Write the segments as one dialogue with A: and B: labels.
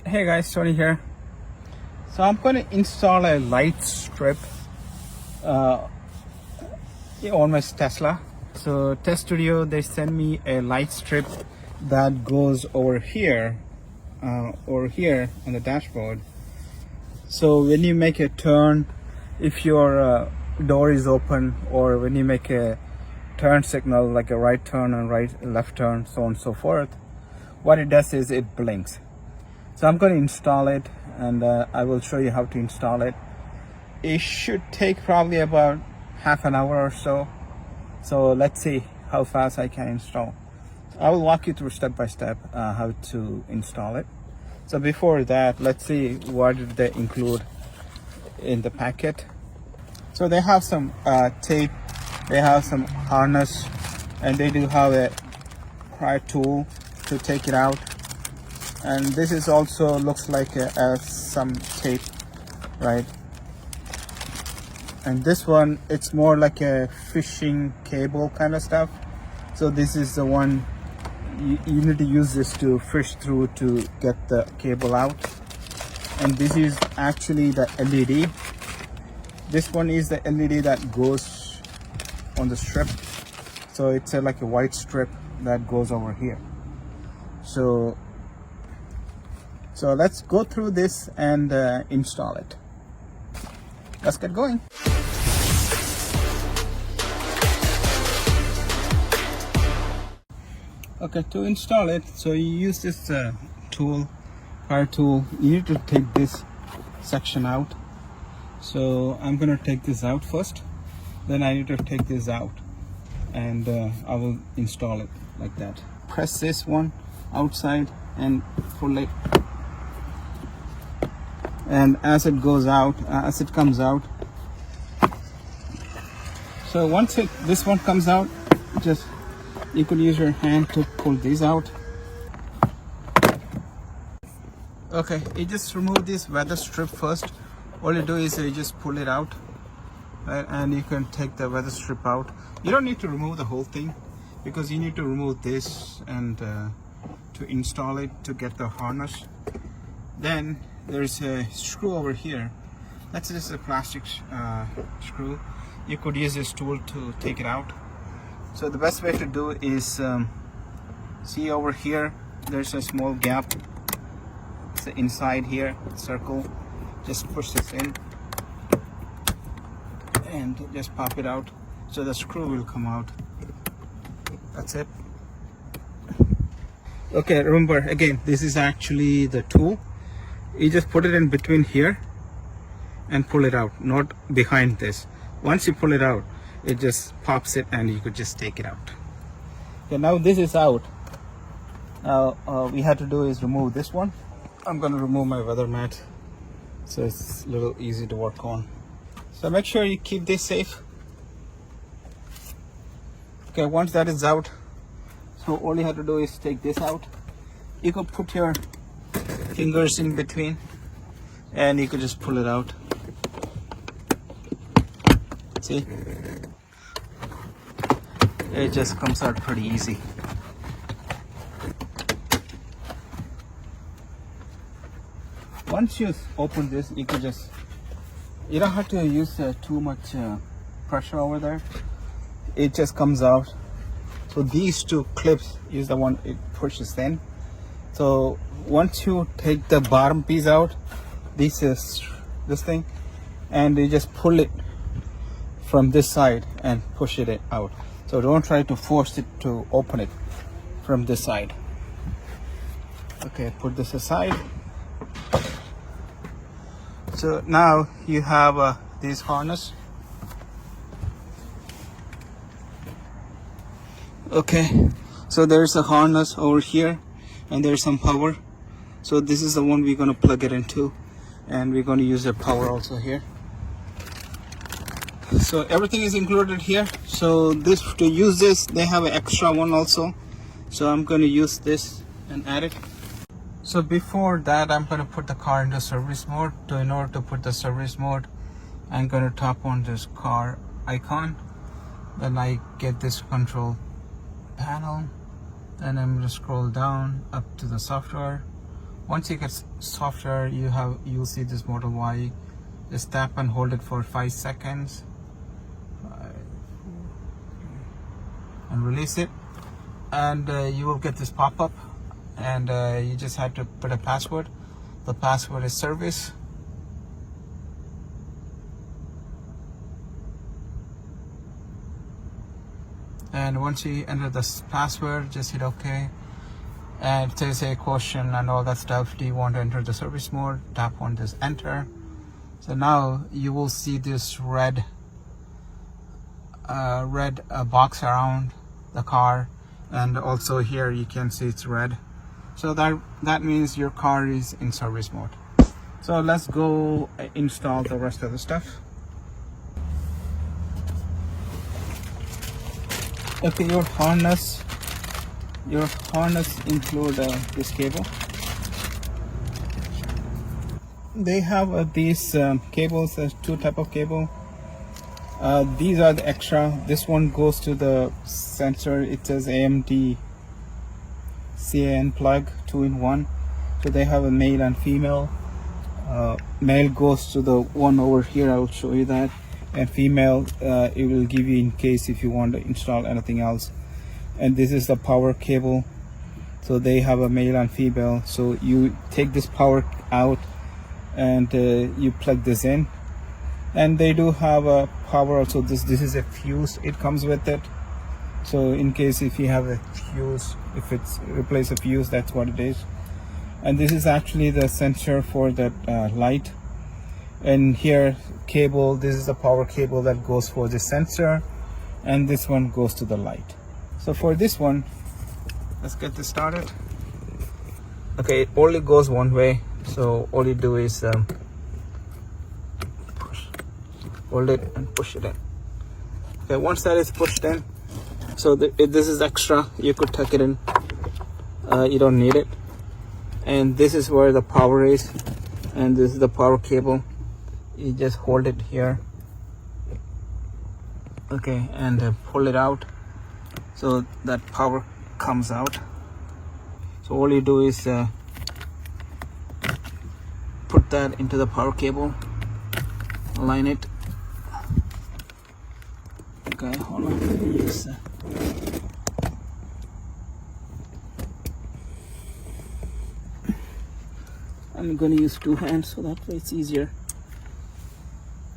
A: Hey guys, Tony here. So I'm going to install a light strip on my Tesla. So TesStudio, they send me a light strip that goes over here on the dashboard. So when you make a turn, if your door is open, or when you make a turn signal like a right turn and left turn, so on and so forth, what it does is it blinks. So I'm going to install it, and I will show you how to install it. It should take probably about half an hour or so. So let's see how fast I can install. I will walk you through step by step how to install it. So before that, let's see what did they include in the packet. So they have some tape, they have some harness, and they do have a pry tool to take it out. And this is also looks like some tape, right? And this one, it's more like a fishing cable kind of stuff. So this is the one you need to use this to fish through to get the cable out. And this is actually the LED. This one is the LED that goes on the strip. So it's like a white strip that goes over here. So let's go through this and install it. Let's get going. Okay, to install it, so you use this tool, power tool. You need to take this section out. So I'm gonna take this out first, then I need to take this out, and I will install it like that. Press this one outside and pull it. And as it goes out, as it comes out, so once this one comes out, just you could use your hand to pull these out. Okay, you just remove this weather strip first. All you do is you just pull it out, right? And you can take the weather strip out. You don't need to remove the whole thing, because you need to remove this and to install it, to get the harness. Then there's a screw over here. That's just a plastic screw. You could use this tool to take it out. So the best way to do is see over here, there's a small gap. It's inside here, circle. Just push this in and just pop it out, so the screw will come out. That's it. Okay, remember again, this is actually the tool. You just put it in between here and pull it out, not behind this. Once you pull it out, it just pops it and you could just take it out. Okay, now this is out. Now we had to do is remove this one. I'm going to remove my weather mat, so it's a little easy to work on. So make sure you keep this safe. Okay, once that is out, so all you have to do is take this out. You could put your fingers in between and you could just pull it out. See, it just comes out pretty easy. Once you open this, you could just, you don't have to use too much pressure over there. It just comes out. So these two clips is the one it pushes in. So once you take the bottom piece out, this is this thing, and you just pull it from this side and push it out. So don't try to force it to open it from this side. Okay, put this aside. So now you have this harness. Okay, so there's a harness over here, and there's some power. So this is the one we're going to plug it into, and we're going to use the power also here. So everything is included here. So this, to use this, they have an extra one also. So I'm going to use this and add it. So before that, I'm going to put the car into service mode. So in order to put the service mode, I'm going to tap on this car icon. Then I get this control panel, and I'm going to scroll down up to the software. Once it gets softer, you'll see this Model Y. Just tap and hold it for 5 seconds and release it, and you will get this pop-up, and you just have to put a password. The password is service. And once you enter this password, just hit OK. And it says a question and all that stuff. Do you want to enter the service mode? Tap on this enter. So now you will see this red box around the car, and also here you can see it's red. So that means your car is in service mode. So let's go install the rest of the stuff. Okay, your harness include this cable. They have these cables. There's 2 type of cable. These are the extra. This one goes to the sensor. It says AMD CAN plug 2-in-1. So they have a male and female. Male goes to the one over here. I will show you that. And female, it will give you in case if you want to install anything else. And this is the power cable. So they have a male and female. So you take this power out and you plug this in. And they do have a power also. This is a fuse. It comes with it. So in case if you have a fuse, if it's replace a fuse, that's what it is. And this is actually the sensor for that light. And here cable, this is the power cable that goes for the sensor, and this one goes to the light. So for this one, let's get this started. Okay, it only goes one way, so all you do is hold it and push it in. Okay, once that is pushed in, so this is extra, you could tuck it in, you don't need it. And this is where the power is, and this is the power cable. You just hold it here, okay, and pull it out so that power comes out. So all you do is put that into the power cable, align it. Okay, hold on. Yes. I'm going to use 2 hands so that way it's easier.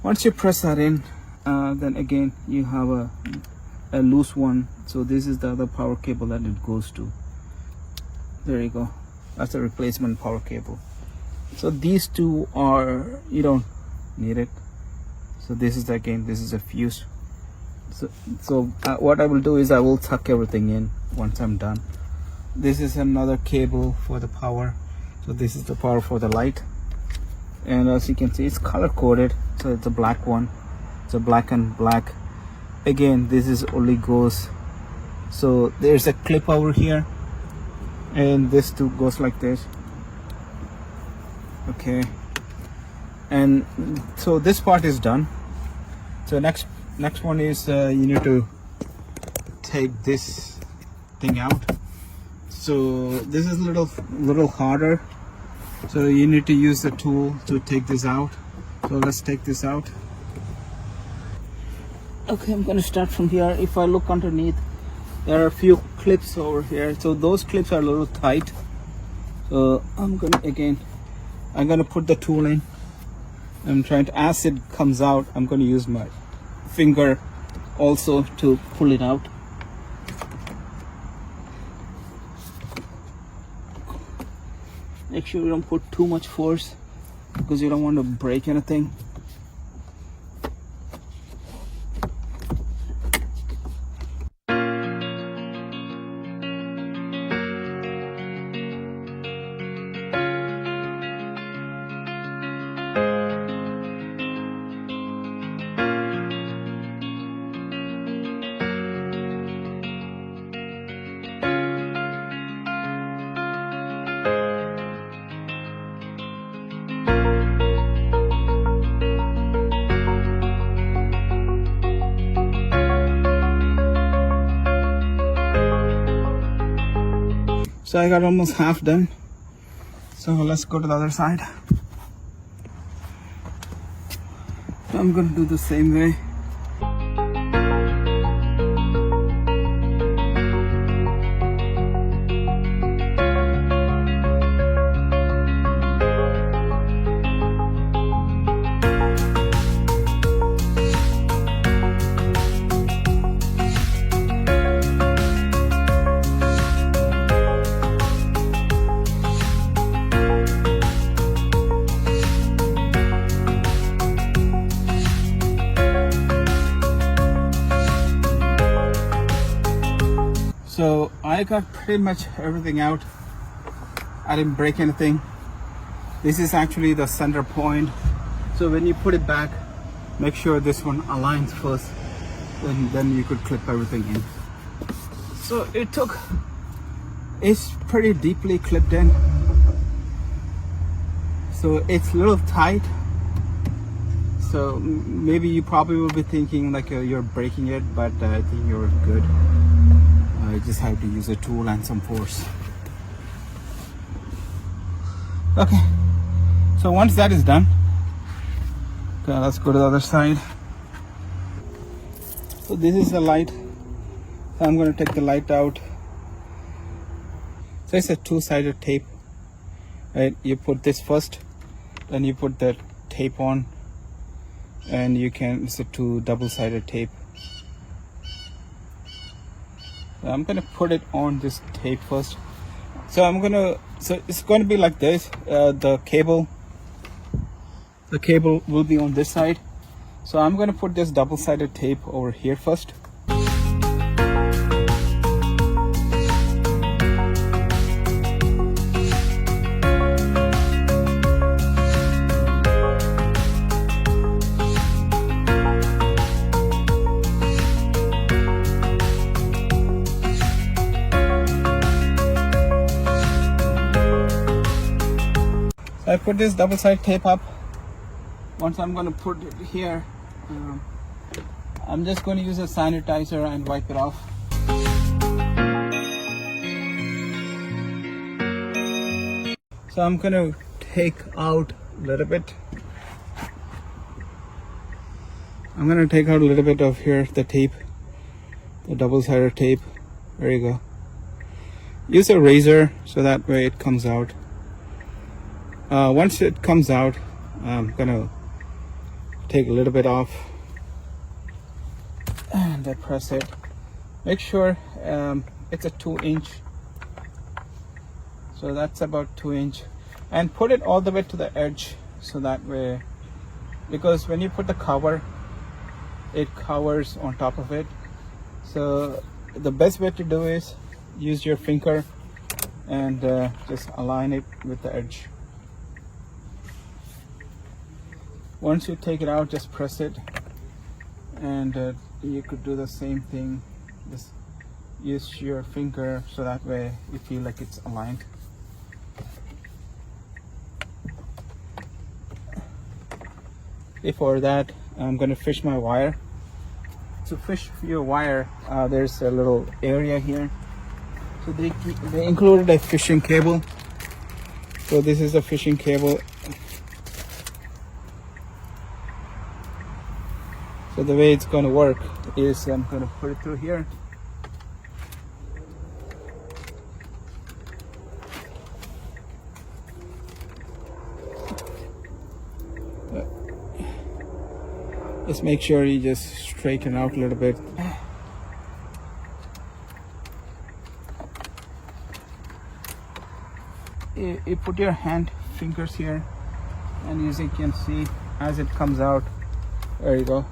A: Once you press that in, then again you have a loose one. So this is the other power cable that it goes to. There you go. That's a replacement power cable. So these 2 are, you don't need it. So this is again, this is a fuse. So what I will do is I will tuck everything in once I'm done. This is another cable for the power. So this is the power for the light. And as you can see, it's color coded. So it's a black one. It's a black and black. Again, this is only goes. So there's a clip over here, and this too goes like this. Okay. And so this part is done. So next one is you need to take this thing out. So this is a little harder. So you need to use the tool to take this out. So let's take this out. Okay, I'm going to start from here. If I look underneath, there are a few clips over here. So those clips are a little tight. So I'm going to put the tool in. I'm trying to, as it comes out, I'm going to use my finger also to pull it out. Make sure you don't put too much force because you don't want to break anything. So I got almost half done. So let's go to the other side. I'm going to do the same way. So I got pretty much everything out. I didn't break anything. This is actually the center point. So when you put it back, make sure this one aligns first, and then you could clip everything in. So it's pretty deeply clipped in. So it's a little tight. So maybe you probably will be thinking like you're breaking it, but I think you're good. I just have to use a tool and some force. Okay, so once that is done, okay, let's go to the other side. So this is the light. So I'm going to take the light out. So it's a two-sided tape, right? You put this first, then you put the tape on, and it's a two double-sided tape. I'm gonna put it on this tape first. So it's going to be like this. The cable will be on this side. So I'm going to put this double-sided tape over here first. I put this double-sided tape up. Once I'm going to put it here, I'm just going to use a sanitizer and wipe it off. So I'm going to take out a little bit. I'm going to take out a little bit of here, the tape, the double-sided tape. There you go. Use a razor so that way it comes out. Once it comes out, I'm gonna take a little bit off and I press it. Make sure it's a 2-inch. So that's about 2-inch, and put it all the way to the edge, so that way, because when you put the cover, it covers on top of it. So the best way to do is use your finger and just align it with the edge. Once you take it out, just press it, and you could do the same thing. Just use your finger so that way you feel like it's aligned. Before that, I'm going to fish my wire. To fish your wire, there's a little area here. So they included a fishing cable. So this is a fishing cable. So the way it's going to work is I'm going to put it through here. Just make sure you just straighten out a little bit. You put your fingers here, and as you can see, as it comes out, there you go.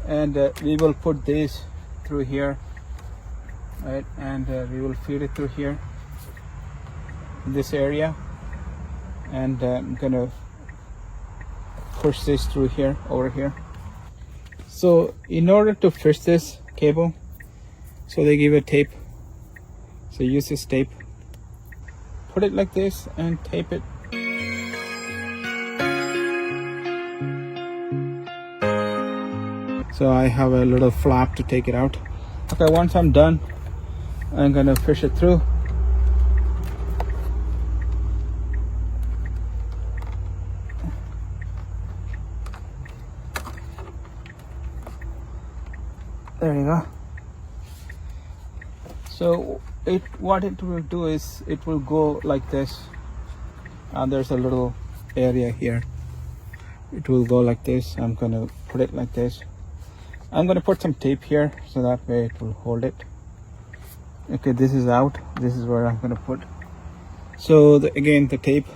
A: And we will put this through here, right? And we will feed it through here, in this area, and I'm gonna push this through here, over here. So in order to fish this cable, so they give a tape. So use this tape, put it like this and tape it. So I have a little flap to take it out. Okay, once I'm done, I'm gonna fish it through. There you go. So what it will do is it will go like this. There's a little area here. It will go like this. I'm gonna put it like this. I'm gonna put some tape here so that way it will hold it. Okay, this is out. This is where I'm gonna put. So again, the tape.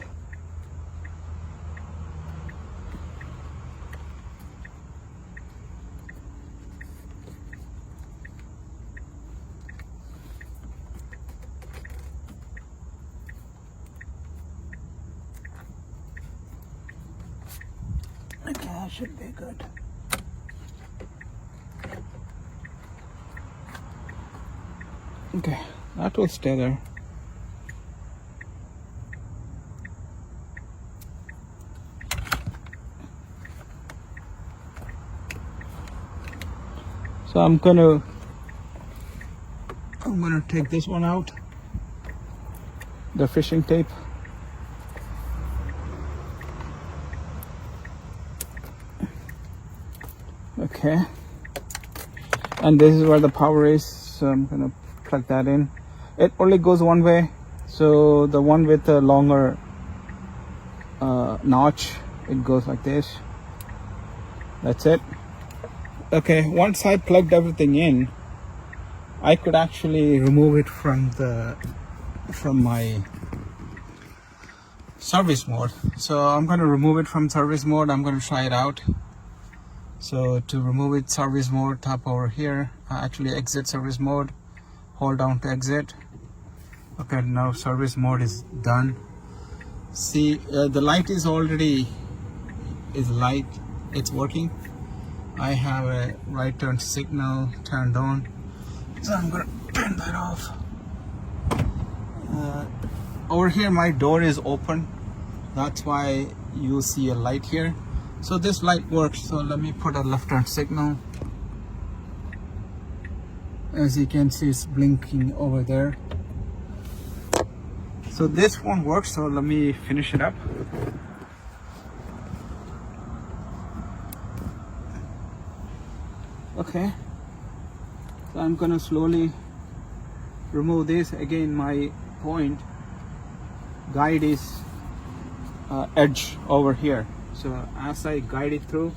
A: Okay, that should be good. Okay, that will stay there. So I'm gonna take this one out, the fishing tape. Okay, and this is where the power is, so I'm gonna plug that in. It only goes one way, so the one with the longer notch, it goes like this. That's it. Okay, once I plugged everything in, I could actually remove it from my service mode. So I'm going to remove it from service mode. I'm going to try it out. So to remove it, service mode, tap over here, actually exit service mode, hold down to exit. Okay, now service mode is done. See, the light is already light, it's working. I have a right turn signal turned on, so I'm gonna turn that off. Over here my door is open, that's why you see a light here. So this light works. So let me put a left turn signal. As you can see, it's blinking over there. So this one works, so let me finish it up. Okay, so I'm gonna slowly remove this. Again, my point guide is edge over here. So as I guide it through,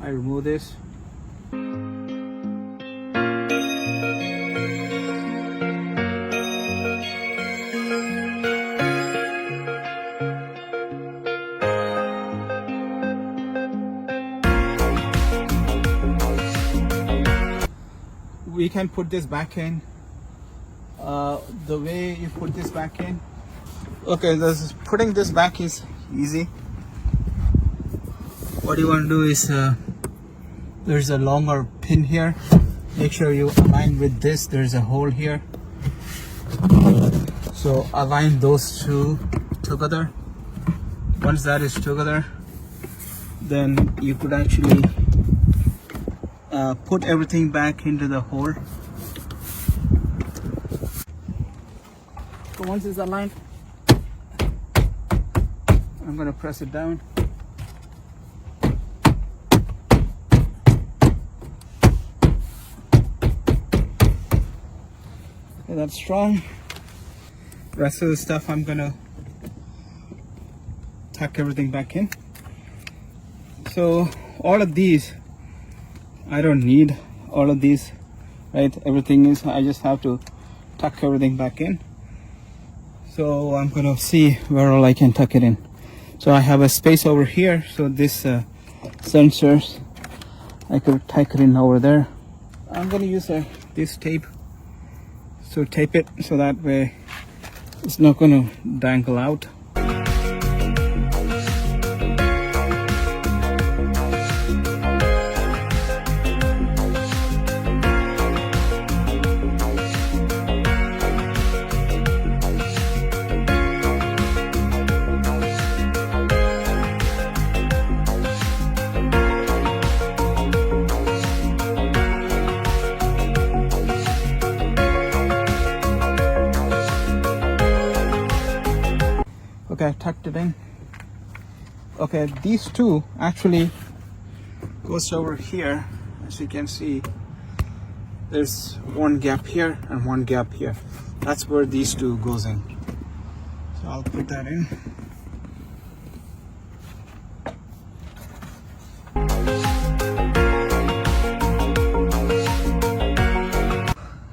A: I remove this. We can put this back in the way you put this back in. Okay, putting this back is easy. What you want to do is there's a longer pin here. Make sure you align with this. There's a hole here, so align those two together. Once that is together, then you could actually put everything back into the hole. So once it's aligned, I'm going to press it down. Okay, that's strong. The rest of the stuff I'm going to tuck everything back in. So all of these, I don't need all of these, right? Everything is, I just have to tuck everything back in. So I'm gonna see where all I can tuck it in. So I have a space over here, so this sensors, I could tuck it in over there. I'm gonna use this tape. So tape it so that way it's not gonna dangle out. Okay, I tucked it in. Okay, these two actually goes over here, as you can see. there's one gap here and one gap here. That's where these two goes in. So I'll put that in.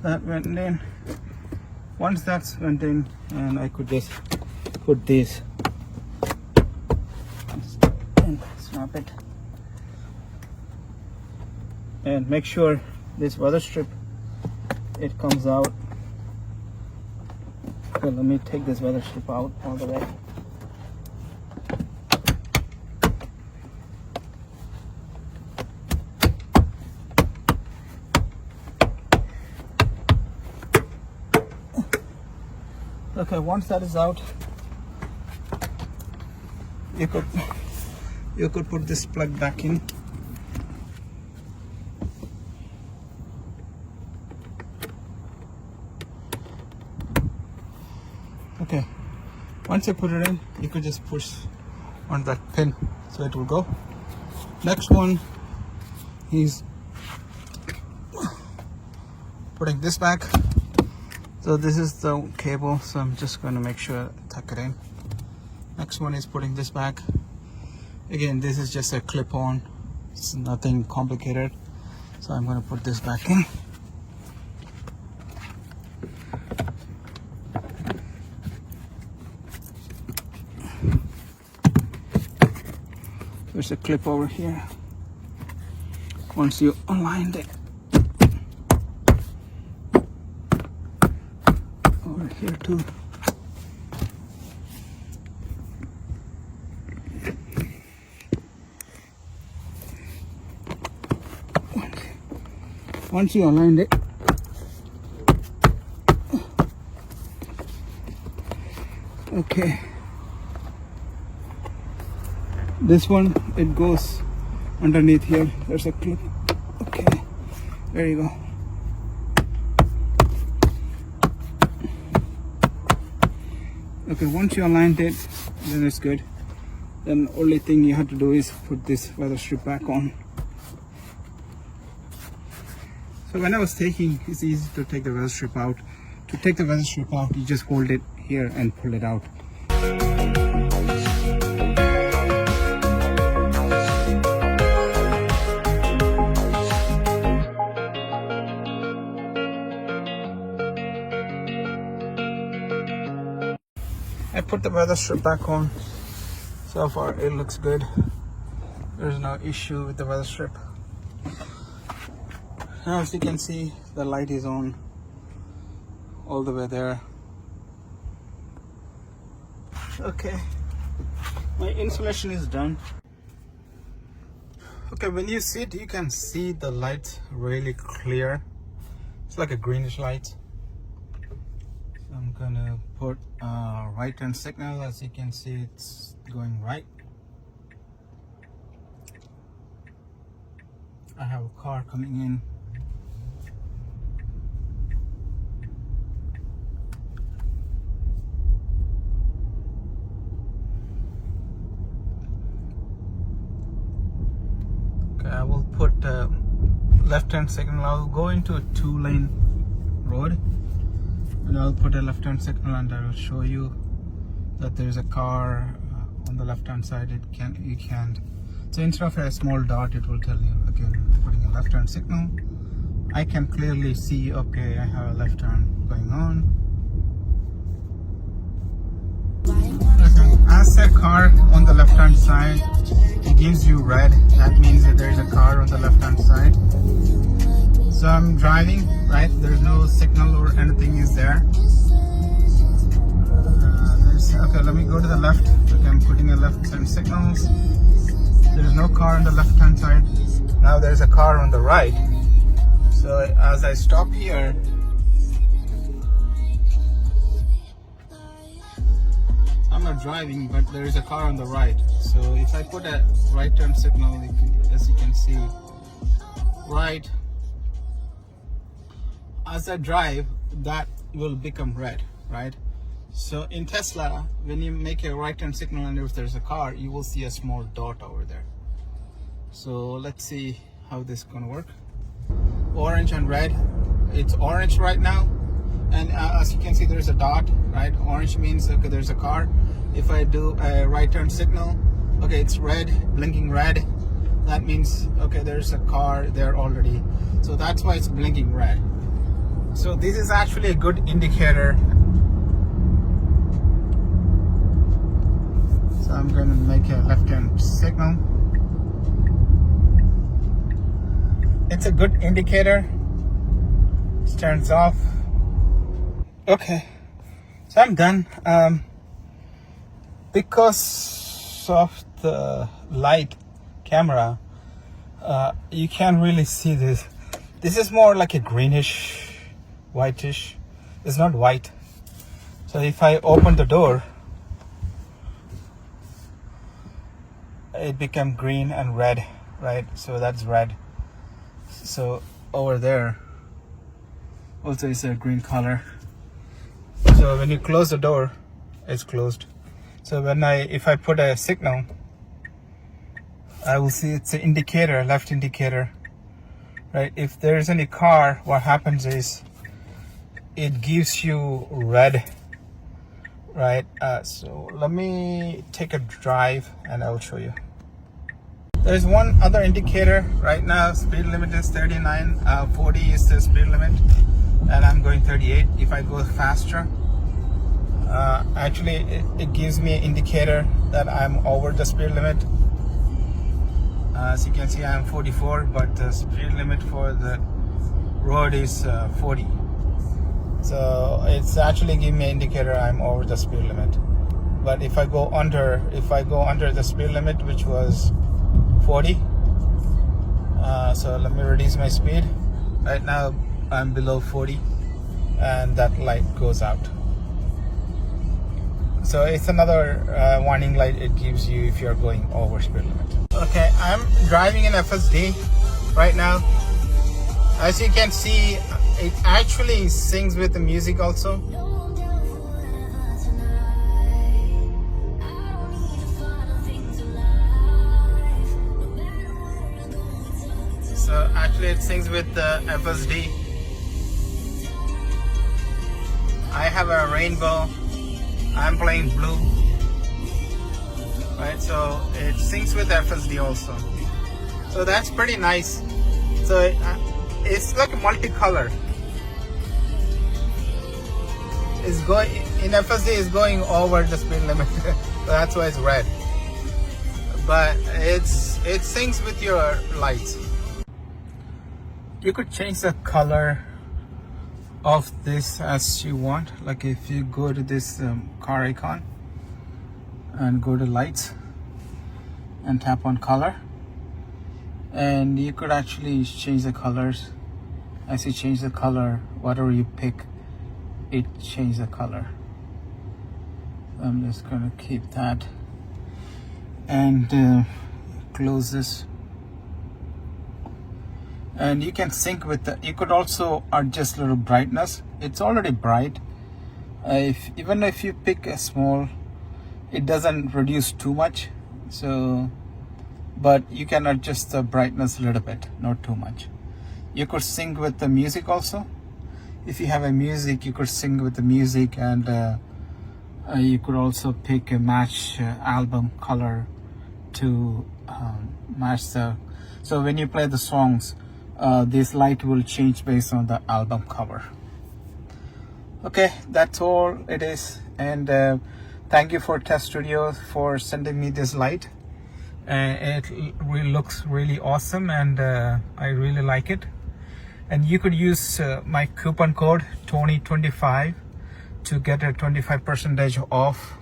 A: That went in. Once that's went in, and I could just put this and snap it, and make sure this weather strip, it comes out. Okay, let me take this weather strip out all the way. Okay, once that is out, you could put this plug back in. Okay, once you put it in, you could just push on that pin so it will go. Next one is putting this back. So this is the cable, so I'm just going to make sure I tuck it in. Next one is putting this back. Again, this is just a clip-on, it's nothing complicated. So I'm going to put this back in. There's a clip over here. Once you align it, over here too. Once you aligned it, okay, this one, it goes underneath here. There's a clip. Okay, there you go. Okay, once you aligned it, then it's good. Then the only thing you have to do is put this weather strip back on. So when I was taking, it's easy to take the weather strip out. To take the weather strip out, you just hold it here and pull it out. I put the weather strip back on. So far it looks good. There's no issue with the weather strip. Now as you can see, the light is on all the way there. Okay, my installation is done. Okay, when you see it, you can see the light really clear. It's like a greenish light. So I'm gonna put right turn signal. As you can see, it's going right. I have a car coming in. Okay, I will put left hand signal. I'll go into a 2-lane road, and I'll put a left hand signal, and I will show you that there's a car on the left hand side. You can't. So instead of a small dot, it will tell you again putting a left hand signal. I can clearly see, okay, I have a left turn going on. Okay. As a car on the left hand side, it gives you red. That means that there's a car on the left hand side. So I'm driving, right? There's no signal or anything is there. Okay, let me go to the left. Okay, I'm putting a left hand signals. There's no car on the left hand side. Now there's a car on the right. So as I stop here, I'm not driving, but there is a car on the right. So if I put a right turn signal, as you can see, right, as I drive, that will become red, right? So in Tesla, when you make a right turn signal and if there's a car, you will see a small dot over there. So let's see how this is gonna work. Orange and red, it's orange right now, and as you can see, there's a dot, right? Orange means okay, there's a car. If I do a right turn signal, okay, it's red, blinking red. That means okay, there's a car there already. So that's why it's blinking red. So this is actually a good indicator. So I'm going to make a left turn signal. It's a good indicator. It turns off. Okay, so I'm done. Because of the light camera, you can't really see this. This is more like a greenish, whitish. It's not white. So if I open the door, it become green and red, right? So that's red. So over there also is a green color. So when you close the door, it's closed. So if I put a signal, I will see it's an indicator, left indicator, right? If there is any car, what happens is it gives you red, right? So let me take a drive and I'll show you. There's one other indicator right now. Speed limit is 39, 40 is the speed limit, and I'm going 38. If I go faster, actually it gives me an indicator that I'm over the speed limit. As you can see, I'm 44, but the speed limit for the road is 40. So it's actually giving me an indicator I'm over the speed limit. But if I go under the speed limit, which was 40, so let me reduce my speed. Right now I'm below 40 and that light goes out. So it's another warning light it gives you if you're going over speed limit. Okay, I'm driving in FSD right now. As you can see, it actually syncs with the music also. So actually it syncs with the FSD. I have a rainbow. I'm playing blue. Right, so it syncs with FSD also. So that's pretty nice. So it's like a multicolor. It's going in FSD is going over the speed limit. So that's why it's red. But it syncs with your lights. You could change the color of this as you want. Like if you go to this car icon and go to lights and tap on color, and you could actually change the colors. As you change the color, whatever you pick, it changes the color. I'm just gonna keep that and close this. And you can sync with the, you could also adjust little brightness. It's already bright. Even if you pick a small, it doesn't reduce too much. So, but you can adjust the brightness a little bit, not too much. You could sync with the music also. If you have a music, you could sync with the music, and you could also pick a match album color to match the. So when you play the songs, this light will change based on the album cover. Okay, that's all it is. And thank you for TesStudio for sending me this light. It really looks really awesome, and I really like it. And you could use my coupon code Tony25 to get a 25% off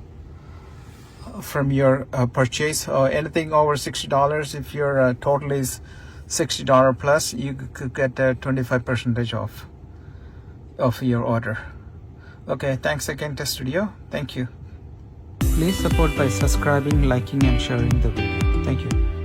A: from your purchase, or anything over $60. If your total is $60 plus, you could get a 25% off of your order. Okay, thanks again, TesStudio. Thank you. Please support by subscribing, liking, and sharing the video. Thank you.